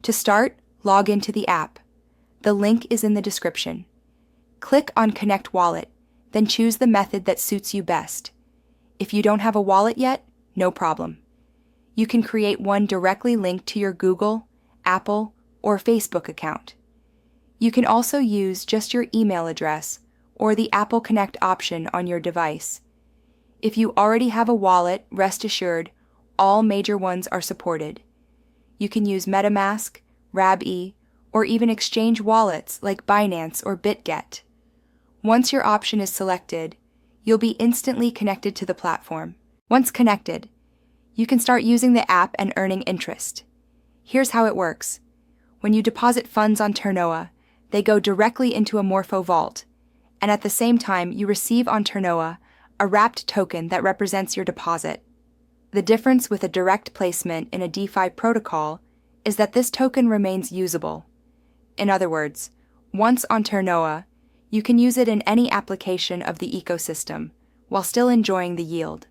To start, log into the app. The link is in the description. Click on Connect Wallet, then choose the method that suits you best. If you don't have a wallet yet, no problem. You can create one directly linked to your Google, Apple, or Facebook account. You can also use just your email address or the Apple Connect option on your device. If you already have a wallet, rest assured, all major ones are supported. You can use MetaMask, RabE, or even exchange wallets like Binance or BitGet. Once your option is selected, you'll be instantly connected to the platform. Once connected, you can start using the app and earning interest. Here's how it works. When you deposit funds on Ternoa, they go directly into a Morpho Vault, and at the same time you receive on Ternoa a wrapped token that represents your deposit. The difference with a direct placement in a DeFi protocol is that this token remains usable. In other words, once on Ternoa, you can use it in any application of the ecosystem while still enjoying the yield.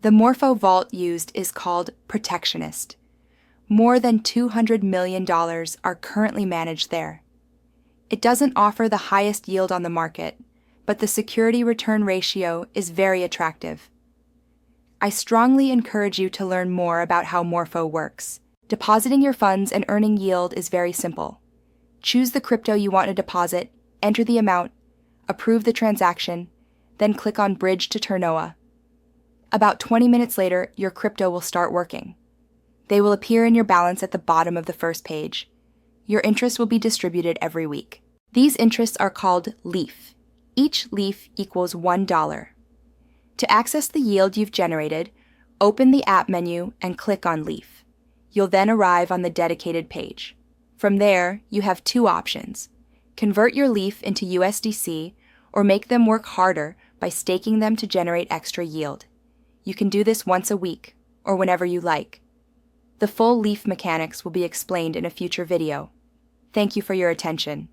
The Morpho Vault used is called Protectionist. More than $200 million are currently managed there. It doesn't offer the highest yield on the market, but the security return ratio is very attractive. I strongly encourage you to learn more about how Morpho works. Depositing your funds and earning yield is very simple. Choose the crypto you want to deposit, enter the amount, approve the transaction, then click on Bridge to Ternoa. About 20 minutes later, your crypto will start working. They will appear in your balance at the bottom of the first page. Your interest will be distributed every week. These interests are called leaf. Each leaf equals $1. To access the yield you've generated, open the app menu and click on Leaf. You'll then arrive on the dedicated page. From there, you have two options. Convert your leaf into USDC or make them work harder by staking them to generate extra yield. You can do this once a week or whenever you like. The full leaf mechanics will be explained in a future video. Thank you for your attention.